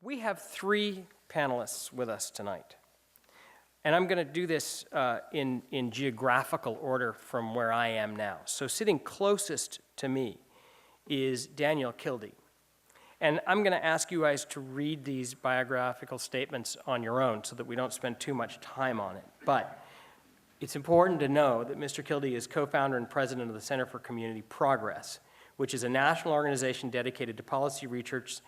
We have three panelists with us tonight. And I'm going to do this in geographical order from where I am now. So sitting closest to me is Daniel Kildee. And I'm going to ask you guys to read these biographical statements on your own so that we don't spend too much time on it. But it's important to know that Mr. Kildee is co-founder and president of the Center for Community Progress, which is a national organization dedicated to policy research,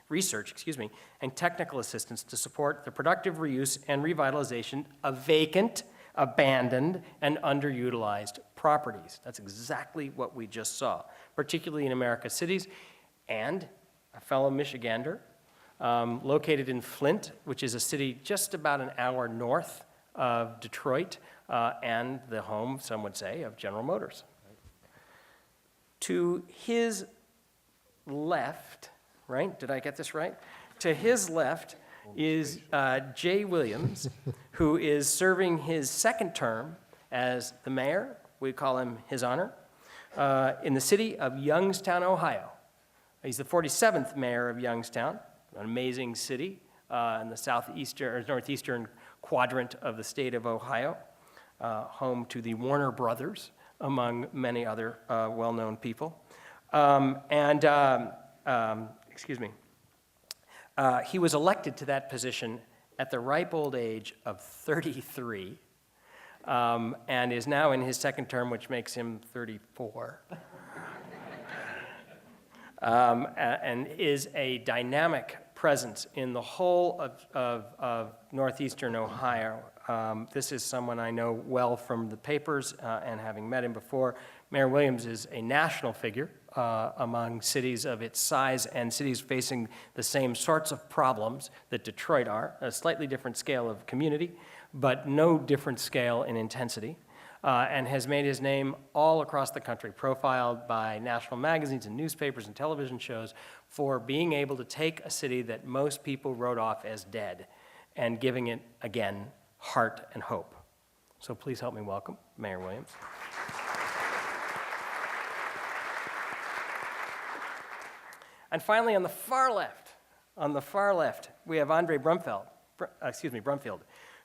and technical assistance to support the productive reuse and revitalization of vacant, abandoned, and underutilized properties. That's exactly what we just saw, particularly in America's cities. And a fellow Michigander, located in Flint, which is a city just about an hour north of Detroit, and the home, some would say, of General Motors. To his left, right? Did I get this right? To his left is Jay Williams, who is serving his second term as the mayor, we call him His Honor, in the city of Youngstown, Ohio. He's the 47th mayor of Youngstown, an amazing city in the southeastern or northeastern quadrant of the state of Ohio, home to the Warner Brothers, among many other well-known people. He was elected to that position at the ripe old age of 33, and is now in his second term, which makes him 34. And is a dynamic presence in the whole of northeastern Ohio. This is someone I know well from the papers and having met him before. Mayor Williams is a national figure among cities of its size and cities facing the same sorts of problems that Detroit are, a slightly different scale of community, but no different scale in intensity, and has made his name all across the country, profiled by national magazines and newspapers and television shows for being able to take a city that most people wrote off as dead and giving it, again, heart and hope. So please help me welcome Mayor Williams. And finally, on the far left, we have Andre Brumfield,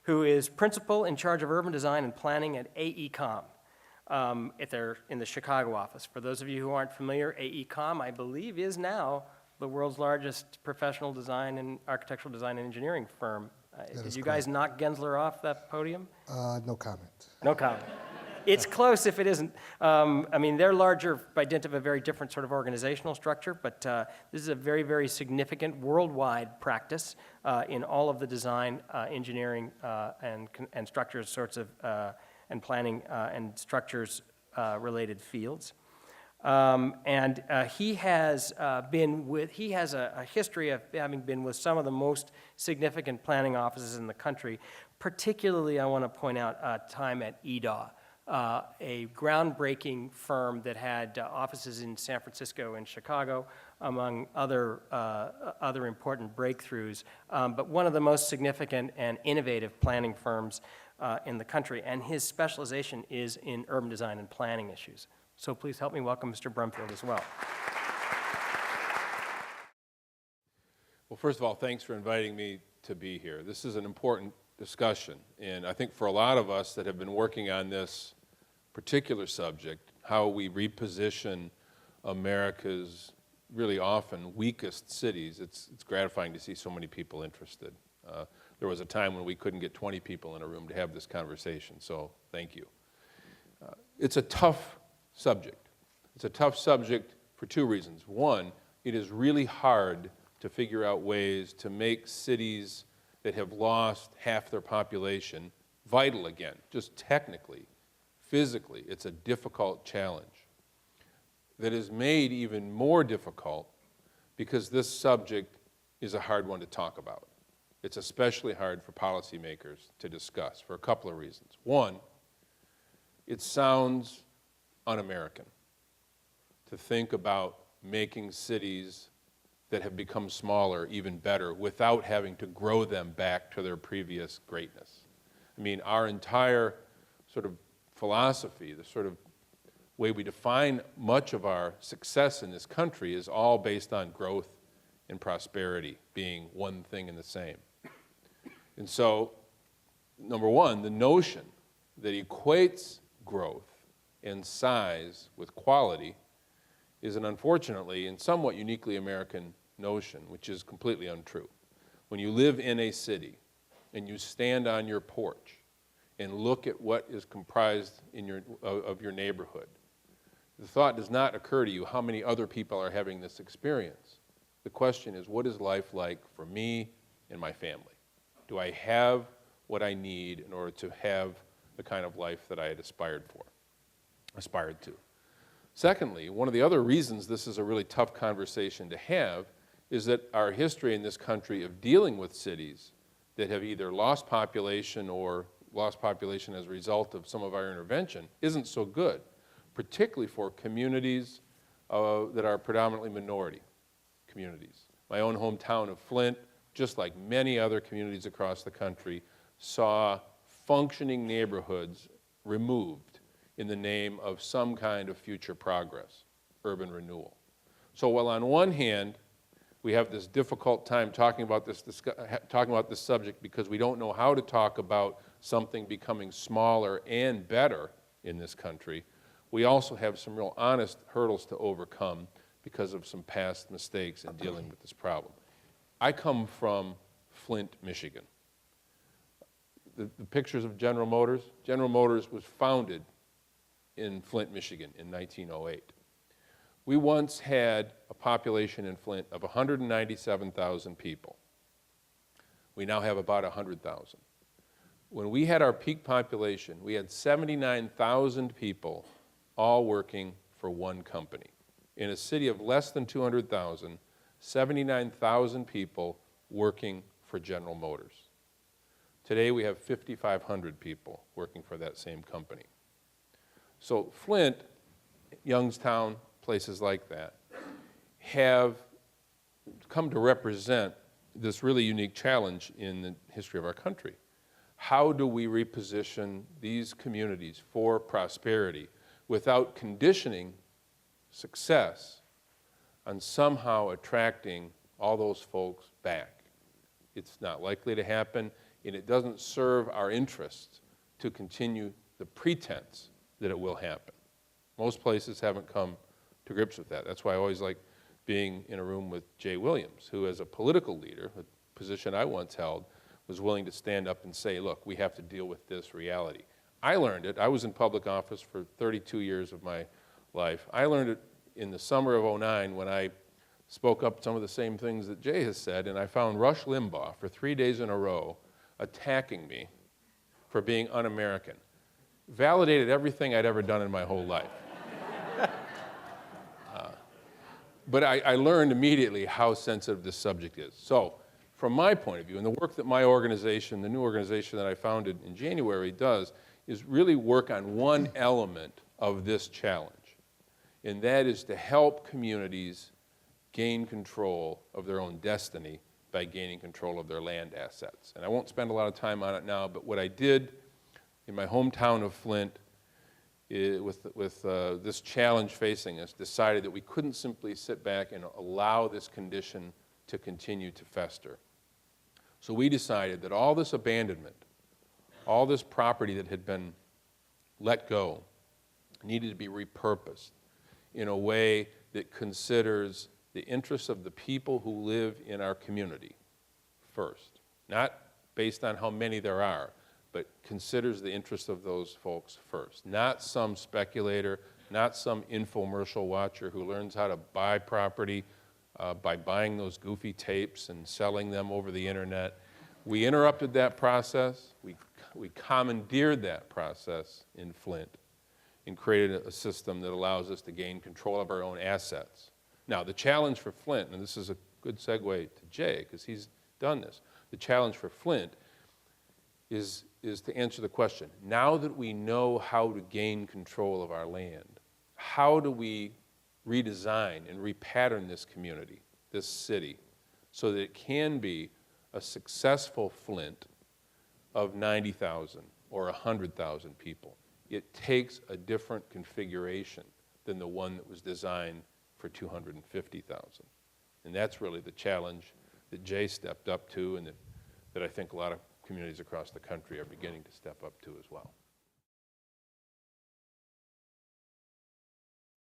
who is principal in charge of urban design and planning at AECOM in the Chicago office. For those of you who aren't familiar, AECOM, I believe, is now the world's largest professional design and architectural design and engineering firm. Did you guys knock Gensler off that podium? No comment. No comment. It's close if it isn't. I mean, they're larger by dint of a very different sort of organizational structure, but this is a very, very significant worldwide practice in all of the design, engineering, and structures sorts of, and planning and structures related fields. He has a history of having been with some of the most significant planning offices in the country. Particularly, I want to point out time at EDAW, a groundbreaking firm that had offices in San Francisco and Chicago, among other important breakthroughs, but one of the most significant and innovative planning firms in the country. And his specialization is in urban design and planning issues. So please help me welcome Mr. Brumfield as well. Well, first of all, thanks for inviting me to be here. This is an important discussion, and I think for a lot of us that have been working on this particular subject, how we reposition America's really often weakest cities, it's gratifying to see so many people interested. There was a time when we couldn't get 20 people in a room to have this conversation, so thank you. It's a tough subject. It's a tough subject for two reasons. One, it is really hard to figure out ways to make cities that have lost half their population vital again, just technically, physically. It's a difficult challenge that is made even more difficult because this subject is a hard one to talk about. It's especially hard for policymakers to discuss for a couple of reasons. One, it sounds un-American to think about making cities that have become smaller even better without having to grow them back to their previous greatness. I mean, our entire sort of philosophy, the sort of way we define much of our success in this country is all based on growth and prosperity being one thing and the same. And so, number one, the notion that equates growth and size with quality is an unfortunately and somewhat uniquely American notion, which is completely untrue. When you live in a city and you stand on your porch and look at what is comprised of your neighborhood, the thought does not occur to you how many other people are having this experience. The question is, what is life like for me and my family? Do I have what I need in order to have the kind of life that I had aspired to? Secondly, one of the other reasons this is a really tough conversation to have is that our history in this country of dealing with cities that have either lost population or lost population as a result of some of our intervention isn't so good, particularly for communities that are predominantly minority communities. My own hometown of Flint, just like many other communities across the country, saw functioning neighborhoods removed in the name of some kind of future progress, urban renewal. So while on one hand, we have this difficult time talking about this subject because we don't know how to talk about something becoming smaller and better in this country, we also have some real honest hurdles to overcome because of some past mistakes in dealing with this problem. I come from Flint, Michigan. The pictures of General Motors was founded in Flint, Michigan in 1908. We once had a population in Flint of 197,000 people. We now have about 100,000. When we had our peak population, we had 79,000 people all working for one company. In a city of less than 200,000, 79,000 people working for General Motors. Today we have 5,500 people working for that same company. So Flint, Youngstown, places like that, have come to represent this really unique challenge in the history of our country. How do we reposition these communities for prosperity without conditioning success on somehow attracting all those folks back? It's not likely to happen, and it doesn't serve our interests to continue the pretense that it will happen. Most places haven't come to grips with that. That's why I always like being in a room with Jay Williams, who as a political leader, a position I once held, was willing to stand up and say, look, we have to deal with this reality. I learned it. I was in public office for 32 years of my life. I learned it in the summer of '09 when I spoke up some of the same things that Jay has said, and I found Rush Limbaugh for 3 days in a row attacking me for being un-American. Validated everything I'd ever done in my whole life. But I learned immediately how sensitive this subject is. So, from my point of view, and the work that my organization, the new organization that I founded in January, does, is really work on one element of this challenge, and that is to help communities gain control of their own destiny by gaining control of their land assets. And I won't spend a lot of time on it now, but what I did in my hometown of Flint, with this challenge facing us, decided that we couldn't simply sit back and allow this condition to continue to fester. So we decided that all this abandonment, all this property that had been let go, needed to be repurposed in a way that considers the interests of the people who live in our community first, not based on how many there are, but considers the interests of those folks first. Not some speculator, not some infomercial watcher who learns how to buy property by buying those goofy tapes and selling them over the internet. We interrupted that process. We commandeered that process in Flint and created a system that allows us to gain control of our own assets. Now, the challenge for Flint, and this is a good segue to Jay, because he's done this. The challenge for Flint is to answer the question, now that we know how to gain control of our land, how do we redesign and repattern this community, this city, so that it can be a successful Flint of 90,000 or 100,000 people? It takes a different configuration than the one that was designed for 250,000. And that's really the challenge that Jay stepped up to and that I think a lot of communities across the country are beginning to step up to as well.